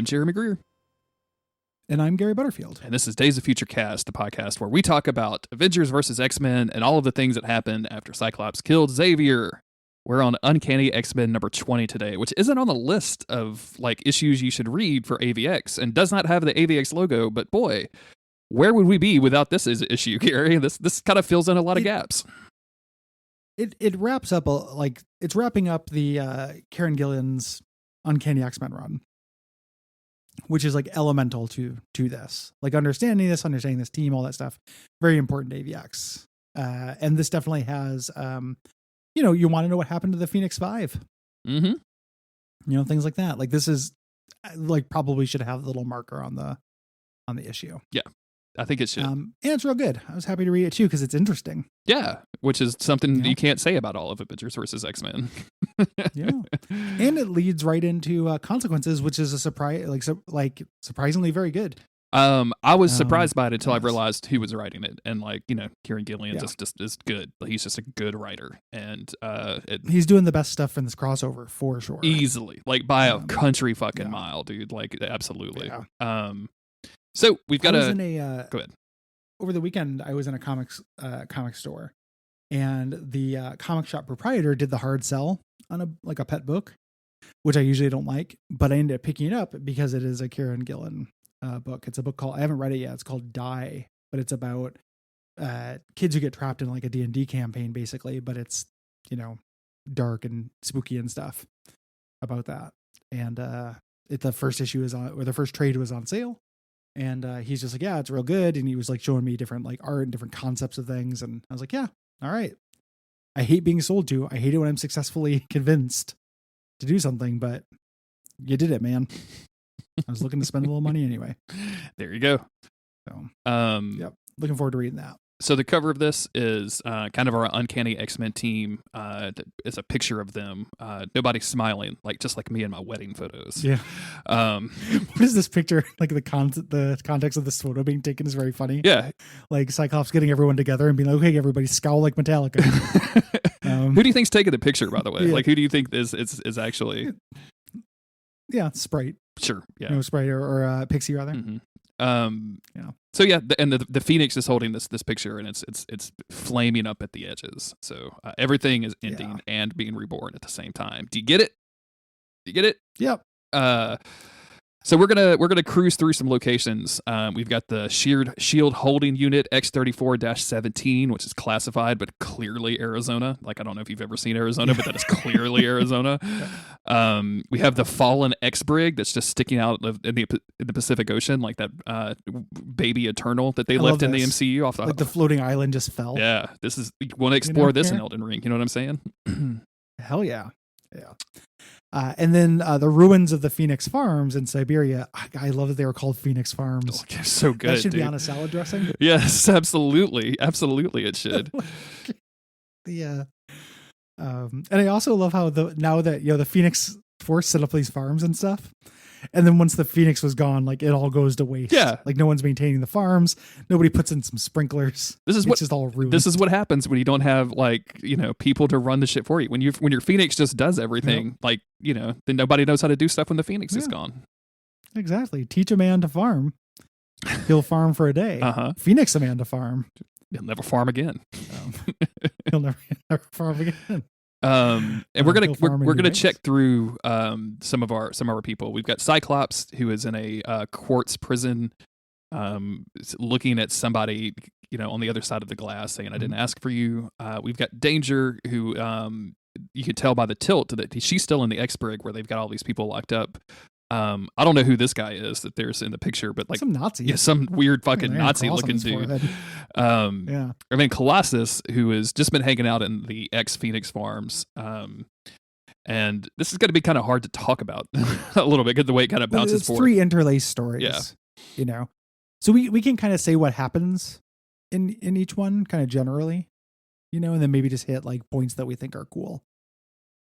I'm Jeremy Greer. And I'm Gary Butterfield. And this is Days of Future Cast, the podcast where we talk about Avengers versus X-Men and all of the things that happened after Cyclops killed Xavier. We're on Uncanny X-Men number 20 today, which isn't on the list of like issues you should read for AVX and does not have the AVX logo, but boy, where would we be without this issue, Gary? This kind of fills in a lot of gaps. It wraps up it's wrapping up the Karen Gillan's Uncanny X-Men run, which is like elemental to this, like understanding this team, all that stuff, very important to AVX. And this definitely has, you want to know what happened to the Phoenix Five, things like that. Like this is like probably should have a little marker on the issue. Yeah, I think it should. And it's real good. I was happy to read it too, because it's interesting. Yeah, which is something you can't say about all of Avengers versus X-Men. Yeah, and it leads right into Consequences, which is a surprise, surprisingly very good. I was surprised by it until I realized who was writing it, and Kieran Gillen just is good. He's just a good writer, and he's doing the best stuff in this crossover for sure, easily, like by a country fucking mile, dude. Like absolutely. Yeah. So we've got go ahead. Over the weekend, I was in a comic store, and the comic shop proprietor did the hard sell on a pet book, which I usually don't like, but I ended up picking it up because it is a Kieran Gillen book. It's a book called, I haven't read it yet, it's called Die, but it's about kids who get trapped in like a D&D campaign basically, but it's dark and spooky and stuff about that. And the first issue is on, or the first trade was on sale, and he's just like, yeah, it's real good, and he was like showing me different like art and different concepts of things, and I was like, yeah, all right. I hate being sold to. I hate it when I'm successfully convinced to do something, but you did it, man. I was looking to spend a little money anyway. There you go. So, yep. Looking forward to reading that. So the cover of this is kind of our Uncanny X-Men team. It's a picture of them. Nobody's smiling, just like me in my wedding photos. Yeah. What is this picture? Like the context of this photo being taken is very funny. Yeah. Like Cyclops getting everyone together and being like, okay, everybody scowl like Metallica. Who do you think's taking the picture, by the way? Yeah. Like, who do you think is actually? Yeah, Sprite. Sure. Yeah. Sprite or Pixie rather. Mm-hmm. So yeah, and the Phoenix is holding this picture, and it's flaming up at the edges. So everything is ending and being reborn at the same time. Do you get it? Yep. So we're gonna cruise through some locations. We've got the Shield Holding Unit X-34-17, which is classified but clearly Arizona. Like, I don't know if you've ever seen Arizona, but that is clearly Arizona. We have the Fallen X-Brig that's just sticking out in the Pacific Ocean, like that baby Eternal that they left in the MCU off the floating island just fell. Yeah, this is, you want to explore this in Elden Ring. You know what I'm saying? Hell yeah, yeah. And then the ruins of the Phoenix Farms in Siberia. I love that they were called Phoenix Farms. Oh, so good. That should be on a salad dressing. Yes, absolutely. Absolutely, it should. Yeah. And I also love how the Phoenix Force set up these farms and stuff. And then once the Phoenix was gone, like it all goes to waste. Yeah. Like no one's maintaining the farms. Nobody puts in some sprinklers. It's just all ruined. This is what happens when you don't have people to run the shit for you. When your Phoenix just does everything, then nobody knows how to do stuff when the Phoenix is gone. Exactly. Teach a man to farm. He'll farm for a day. Phoenix a man to farm. He'll never farm again. He'll never farm again. And we're gonna check through some of our people. We've got Cyclops, who is in a quartz prison, looking at somebody on the other side of the glass, saying, "I didn't ask for you." We've got Danger, who you can tell by the tilt that she's still in the X-Brig where they've got all these people locked up. I don't know who this guy is that there's in the picture, but some Nazi. Yeah, some weird fucking Nazi looking dude. And then Colossus, who has just been hanging out in the ex-Phoenix Farms. And this is going to be kind of hard to talk about a little bit because the way it kind of bounces forward. 3 interlaced stories. Yeah. So we can kind of say what happens in each one kind of generally, and then maybe just hit like points that we think are cool.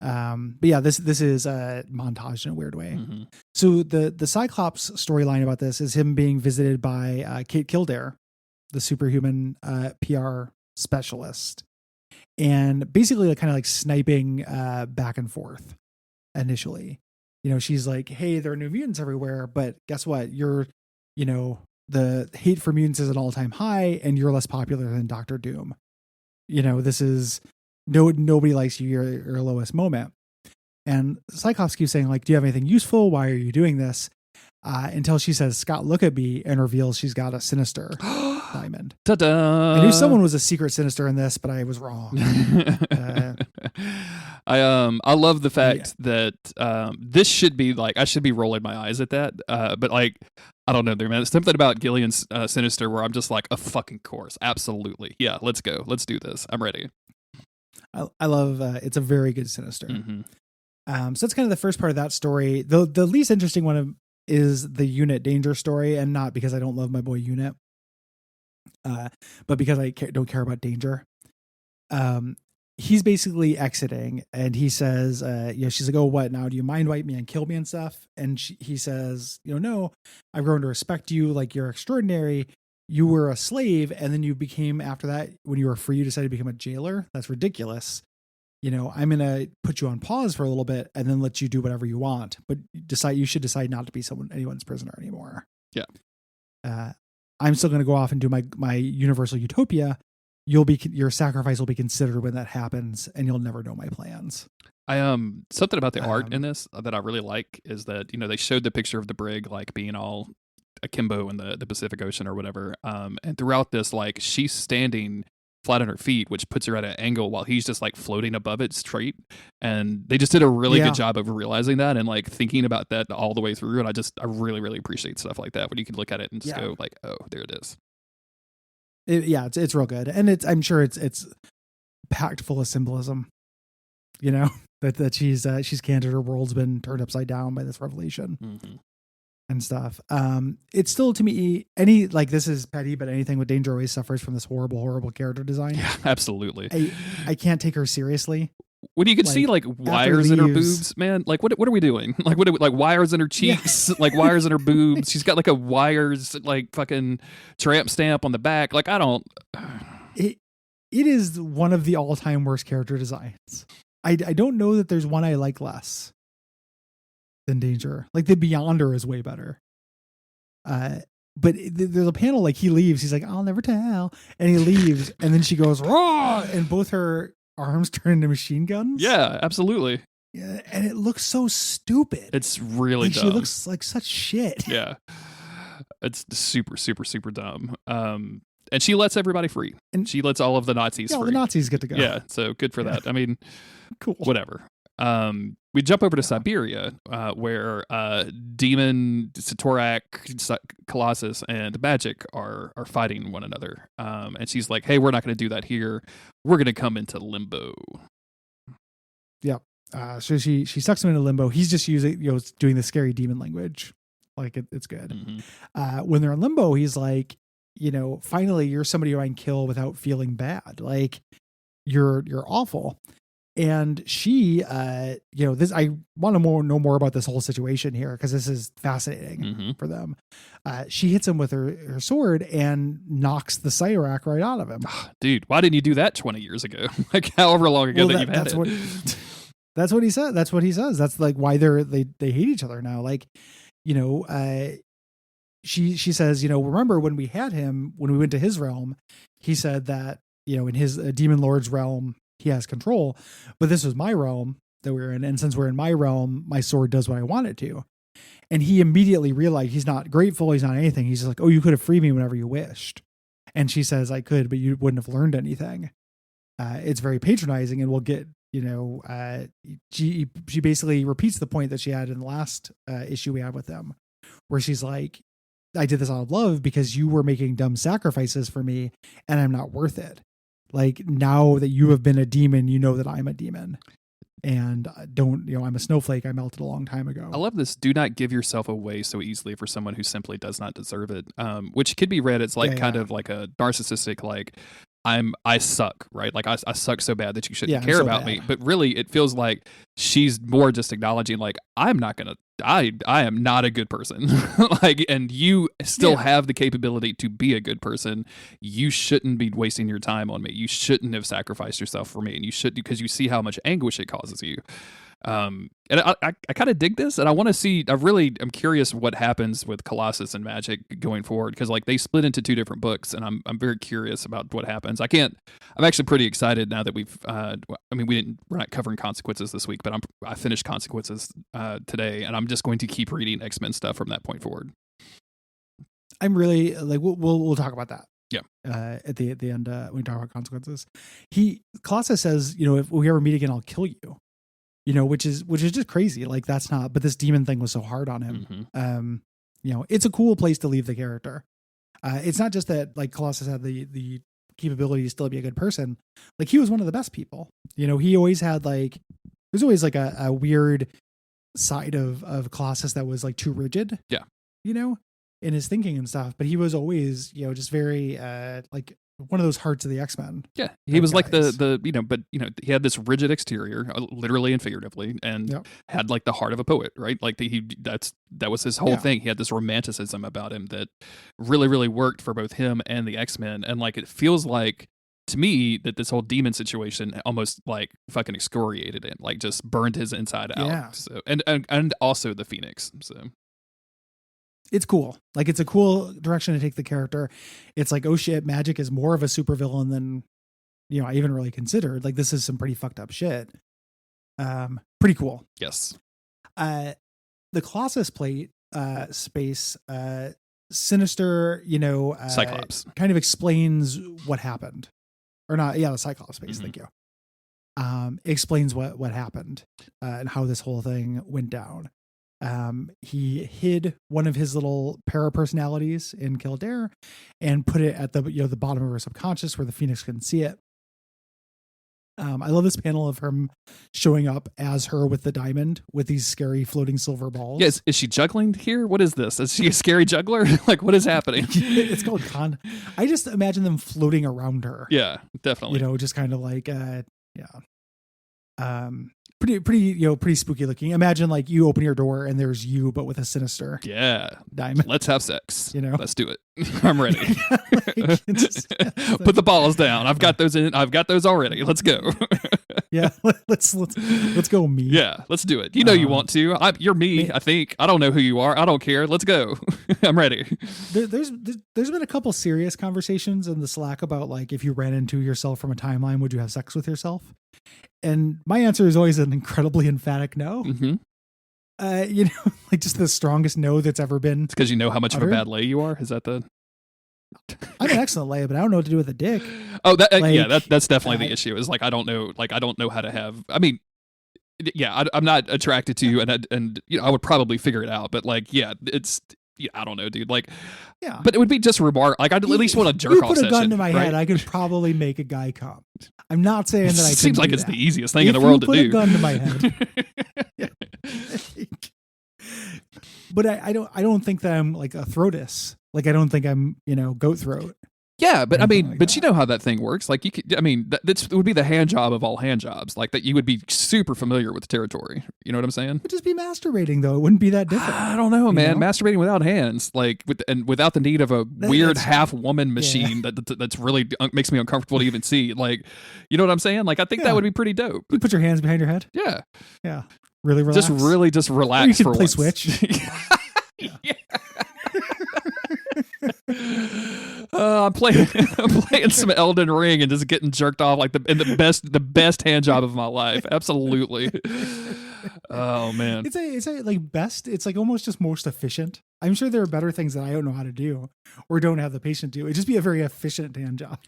But yeah, this is a montage in a weird way. Mm-hmm. So the Cyclops storyline about this is him being visited by Kate Kildare, the superhuman PR specialist, and basically kind of like sniping back and forth initially. she's like, hey, there are new mutants everywhere, but guess what? You're, the hate for mutants is an all-time high, and you're less popular than Doctor Doom. This is nobody likes you. You're your lowest moment. And Cyclops keeps saying, like, do you have anything useful? Why are you doing this? Until she says, Scott, look at me, and reveals she's got a Sinister diamond. Ta-da! I knew someone was a secret Sinister in this, but I was wrong. I love the fact that this should be like, I should be rolling my eyes at that, but like, I don't know there, man. It's something about Gillian's Sinister where I'm just like, a fucking course, absolutely, yeah, let's go, let's do this, I'm ready. I love it's a very good Sinister. So that's kind of the first part of that story. The least interesting one is the Unit Danger story, and not because I don't love my boy Unit, but because I don't care about Danger. He's basically exiting, and he says, she's like, oh, what now? Do you mind wipe me and kill me and stuff? And he says, no, I've grown to respect you. Like, you're extraordinary. You were a slave, and then you became, after that, when you were free, you decided to become a jailer. That's ridiculous. I'm going to put you on pause for a little bit and then let you do whatever you want, but you should decide not to be anyone's prisoner anymore. Yeah. I'm still going to go off and do my universal utopia. Your sacrifice will be considered when that happens, and you'll never know my plans. Something about the art in this that I really like is that, they showed the picture of the brig, like being all akimbo in the Pacific Ocean or whatever. And throughout this, like, she's standing flat on her feet, which puts her at an angle while he's just like floating above it straight. And they just did a really good job of realizing that and like thinking about that all the way through. And I really, really appreciate stuff like that when you can look at it and just go like, oh, there it is. It's real good. And I'm sure it's packed full of symbolism, that she's candid. Her world's been turned upside down by this revelation and stuff. It's still, to me, this is petty, but anything with Danger always suffers from this horrible, horrible character design. Yeah, absolutely. I can't take her seriously. When you can see like wires in her boobs, man, like what are we doing? Like like wires in her cheeks, like wires in her boobs. She's got like a wires like fucking tramp stamp on the back. Like I don't. It is one of the all-time worst character designs. I don't know that there's one I like less than Danger. Like the Beyonder is way better. But there's a panel like he leaves. He's like, I'll never tell, and he leaves, and then she goes raw, and both her arms turn into machine guns. Yeah, absolutely. Yeah, and it looks so stupid. It's really dumb. She looks like such shit. Yeah, it's super, super, super dumb. And she lets everybody free, and she lets all of the Nazis free. All the Nazis get to go. Yeah, so good for that. I mean, cool. Whatever. We jump over to Siberia, where Demon, Satorak, Colossus, and Magic are fighting one another. And she's like, "Hey, we're not going to do that here. We're going to come into limbo." Yeah. So she sucks him into limbo. He's just doing the scary demon language. Like it's good. When they're in limbo, he's like, finally, you're somebody who I can kill without feeling bad. Like you're awful. And she, this, I want to know more about this whole situation here, because this is fascinating for them. She hits him with her sword and knocks the Cyrac right out of him. Dude, why didn't you do that 20 years ago? Like however long ago that you've had it. That's what he said. That's what he says. That's like why they hate each other now. Like, she says, remember when we had him, when we went to his realm, he said that, in his demon lord's realm, he has control, but this was my realm that we're in. And since we're in my realm, my sword does what I want it to. And he immediately realized he's not grateful. He's not anything. He's just like, oh, you could have freed me whenever you wished. And she says, I could, but you wouldn't have learned anything. It's very patronizing, and we'll get, she basically repeats the point that she had in the last issue we had with them, where she's like, I did this out of love because you were making dumb sacrifices for me, and I'm not worth it. Like, now that you have been a demon, you know that I'm a demon, and I'm a snowflake. I melted a long time ago. I love this. Do not give yourself away so easily for someone who simply does not deserve it. Which could be read as like kind of like a narcissistic, like I suck, right? Like I suck so bad that you shouldn't care about me. But really it feels like she's more just acknowledging like, I'm not going to I am not a good person. Like, and you still have the capability to be a good person. You shouldn't be wasting your time on me. You shouldn't have sacrificed yourself for me, and you should, because you see how much anguish it causes you. And I kind of dig this, and I want to see. I'm curious what happens with Colossus and Magic going forward, because like they split into two different books, and I'm very curious about what happens. I'm actually pretty excited now that we're not covering Consequences this week, but I finished Consequences today, and I'm just going to keep reading X-Men stuff from that point forward. I'm really like we'll talk about that. Yeah. At the end when we talk about Consequences, Colossus says, if we ever meet again, I'll kill you. Which is just crazy. Like that's not, but this demon thing was so hard on him. Mm-hmm. It's a cool place to leave the character. It's not just that like Colossus had the capability to still be a good person. Like he was one of the best people. He always had there's always like a weird side of Colossus that was like too rigid. Yeah. In his thinking and stuff, but he was always, just very like one of those hearts of the X-Men. Yeah, he was like but he had this rigid exterior, literally and figuratively, and had like the heart of a poet, right? Like that was his whole thing. He had this romanticism about him that really, really worked for both him and the X-Men. And like it feels like to me that this whole demon situation almost like fucking excoriated him, like just burned his inside out. Yeah. So and also the Phoenix. So. It's cool. Like it's a cool direction to take the character. It's like, oh shit, Magic is more of a supervillain than, I even really considered. Like this is some pretty fucked up shit. Pretty cool. Yes. The Colossus plate, space, Sinister, Cyclops kind of explains what happened or not. Yeah. The Cyclops space. Mm-hmm. Thank you. Explains what happened, and how this whole thing went down. He hid one of his little para-personalities in Kildare and put it at the the bottom of her subconscious where the Phoenix couldn't see it. I love this panel of him showing up as her with the diamond with these scary floating silver balls. Yes, is she juggling here? What is this? Is she a scary juggler? Like what is happening? It's called I just imagine them floating around her. Yeah, definitely. Just kind of like pretty spooky looking. Imagine like you open your door and there's you, but with a sinister diamond. Let's have sex. Let's do it. I'm ready. Put the balls down. I've got those in. I've got those already. Let's go. Yeah, let's go. Me. Yeah, let's do it. You want to. You're me. I think. I don't know who you are. I don't care. Let's go. I'm ready. There's been a couple serious conversations in the Slack about like if you ran into yourself from a timeline, would you have sex with yourself? And my answer is always an incredibly emphatic no. Mm-hmm. Like just the strongest no that's ever been. It's because you know how much of a bad lay you are. Is that the? I'm an excellent lay, but I don't know what to do with a dick. Oh, that's definitely the issue. Is like I don't know how to have. I mean, yeah, I'm not attracted to you, and I would probably figure it out. But like, it's. Yeah, I don't know, dude. Like, yeah, but it would be just remarkable. Like, I'd at least want to jerk off. Put a gun to my head, I could probably make a guy come. I'm not saying that I. It seems like it's the easiest thing in the world to do. Put a gun to my head. But I don't think that I'm like a throatus. Like I don't think I'm goat throat. Yeah, but I mean, but you know how that thing works. Like you could, I mean, that would be the hand job of all hand jobs. Like that, you would be super familiar with the territory. You know what I'm saying? It'd just be masturbating, though. It wouldn't be that different. I don't know, man. Masturbating without hands, like without the need of a weird half woman machine that's really makes me uncomfortable to even see. Like, you know what I'm saying? Like, I think that would be pretty dope. You put your hands behind your head. Yeah, yeah. Really relax. Just relax. Or you can for play once. Switch. Yeah. I'm playing some Elden Ring and just getting jerked off like the best hand job of my life. Absolutely. Oh man. It's a like best. It's like almost just most efficient. I'm sure there are better things that I don't know how to do or don't have the patience to do. It'd just be a very efficient hand job.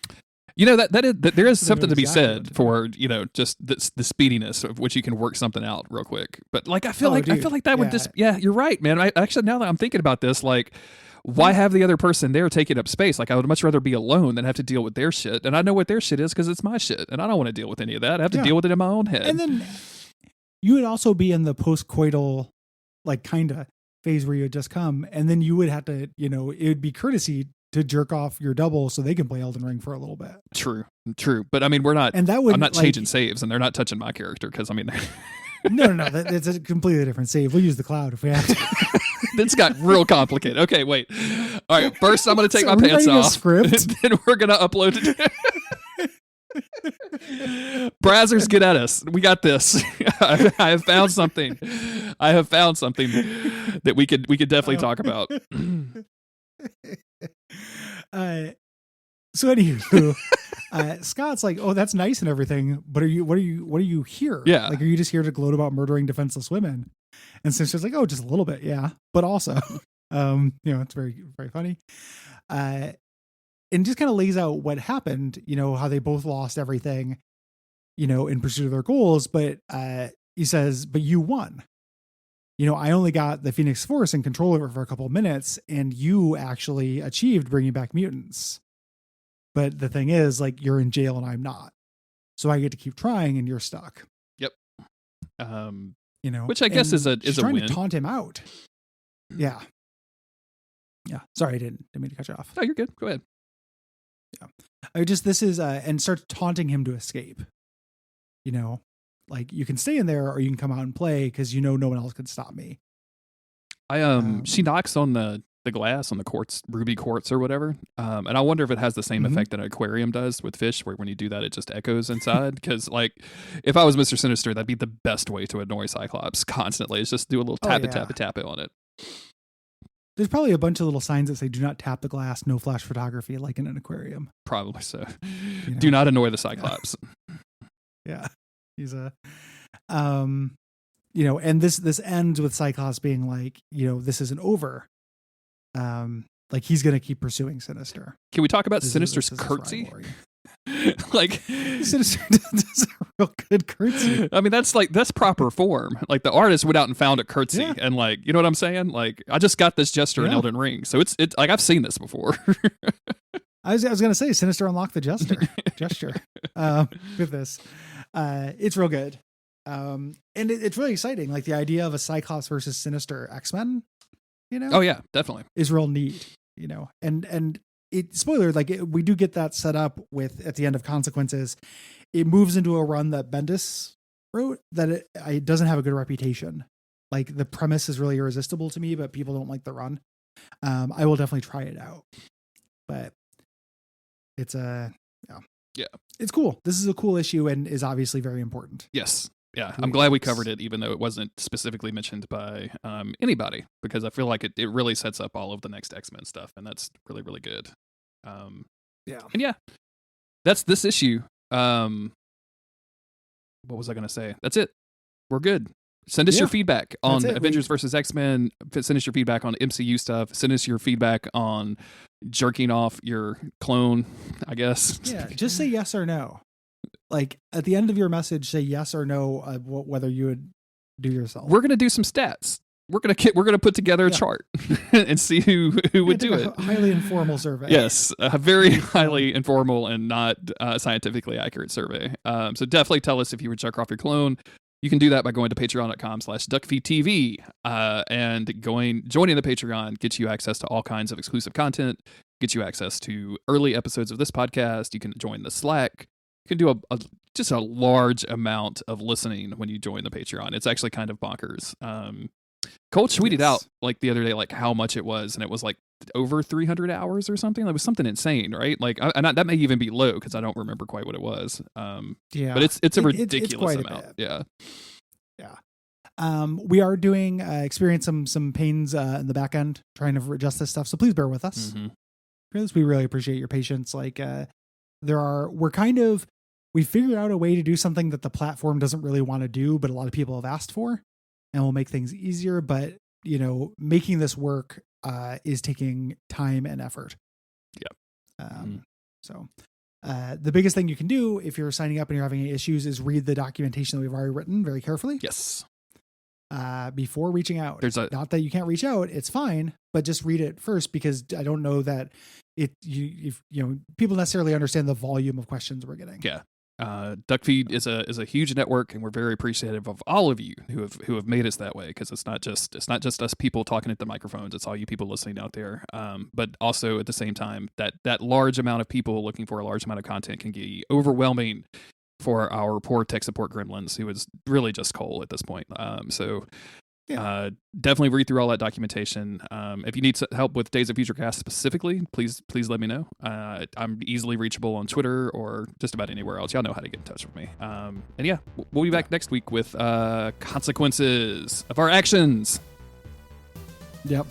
There is something to be said for just the speediness of which you can work something out real quick. But like I feel like that would just you're right, man. I actually, now that I'm thinking about this, like, why have the other person there taking up space? Like, I would much rather be alone than have to deal with their shit. And I know what their shit is because it's my shit, and I don't want to deal with any of that. I have to deal with it in my own head. And then you would also be in the post-coital, like, kind of phase where you had just come, and then you would have to, it would be courtesy to jerk off your double so they can play Elden Ring for a little bit. True. But I mean, we're not. And that would, I'm not changing saves, and they're not touching my character because I mean. No. It's a completely different save. We'll use the cloud if we have to. This got real complicated. Okay, wait. All right, first I'm going to take my pants off. Script? Then we're going to upload it. Brazzers, get at us. We got this. I have found something. That we could definitely talk about. So anywho, Scott's like, "Oh, that's nice and everything, but what are you here? Yeah, like, are you just here to gloat about murdering defenseless women?" And Sinister's like, "Oh, just a little bit, yeah, but also, it's very, very funny." And just kind of lays out what happened, how they both lost everything, in pursuit of their goals. But he says, "But you won. I only got the Phoenix Force in control of it for a couple of minutes, and you actually achieved bringing back mutants. But the thing is, like, you're in jail and I'm not. So I get to keep trying and you're stuck." Yep. Which I guess is a trying win. To taunt him out. Yeah. Yeah. Sorry, I didn't mean to cut you off. No, you're good. Go ahead. Yeah. And start taunting him to escape. Like, you can stay in there or you can come out and play because no one else can stop me. She knocks on the glass on the quartz, ruby quartz or whatever. And I wonder if it has the same effect that an aquarium does with fish, where when you do that, it just echoes inside. Because, like, if I was Mr. Sinister, that'd be the best way to annoy Cyclops constantly. Is just do a little tap it on it. There's probably a bunch of little signs that say, "Do not tap the glass, no flash photography," like in an aquarium. Probably so. Do not annoy the Cyclops. Yeah. He's and this ends with Cyclops being like, this isn't over. Like, he's going to keep pursuing Sinister. Can we talk about Sinister's curtsy? Like, Sinister does a real good curtsy. I mean, that's proper form. Like, the artist went out and found a curtsy, and, like, you know what I'm saying? Like, I just got this gesture in Elden Ring, so it's like, I've seen this before. I was going to say, Sinister unlocked the gesture with this. It's real good. And it's really exciting. Like, the idea of a Cyclops versus Sinister X-Men, Oh yeah, definitely. is real neat, and it, spoiler, like, we do get that set up with, at the end of Consequences, it moves into a run that Bendis wrote that it doesn't have a good reputation. Like, the premise is really irresistible to me, but people don't like the run. I will definitely try it out, but it's it's cool. This is a cool issue and is obviously very important. Yes. Yeah, I'm glad we covered it, even though it wasn't specifically mentioned by anybody, because I feel like it really sets up all of the next X-Men stuff, and that's really, really good. And yeah, that's this issue. What was I going to say? That's it. We're good. Send us your feedback on Avengers versus X-Men. Send us your feedback on MCU stuff. Send us your feedback on jerking off your clone, I guess. Yeah, just say yes or no. Like, at the end of your message, say yes or no, whether you would do yourself. We're gonna do some stats. We're gonna put together a chart and see who would do it. A highly informal survey. Yes, a very highly informal and not scientifically accurate survey. So definitely tell us if you would jerk off your clone. You can do that by going to patreon.com/Duckfeed.tv and joining the Patreon gets you access to all kinds of exclusive content, gets you access to early episodes of this podcast. You can join the Slack. You can do just a large amount of listening when you join the Patreon. It's actually kind of bonkers. Cole tweeted out like the other day, like how much it was, and it was like over 300 hours or something. That was something insane, right? Like, that may even be low because I don't remember quite what it was. But it's a ridiculous amount. Yeah. We are doing experience some pains in the back end trying to adjust this stuff, so please bear with us. Because we really appreciate your patience. Like, we figured out a way to do something that the platform doesn't really want to do, but a lot of people have asked for, and will make things easier. But, making this work is taking time and effort. Yep. So the biggest thing you can do if you're signing up and you're having any issues is read the documentation that we've already written very carefully. Yes. Before reaching out. Not that you can't reach out, it's fine, but just read it first, because I don't know that people necessarily understand the volume of questions we're getting. Yeah. Duckfeed is a huge network, and we're very appreciative of all of you who have made us that way, because it's not just us people talking at the microphones. It's all you people listening out there. But also at the same time, that large amount of people looking for a large amount of content can get overwhelming. for our poor tech support gremlins, who was really just coal at this point. Definitely read through all that documentation. If you need help with Days of Future Cast specifically, please let me know. I'm easily reachable on Twitter or just about anywhere else. Y'all know how to get in touch with me. And yeah, we'll be back next week with consequences of our actions. Yep.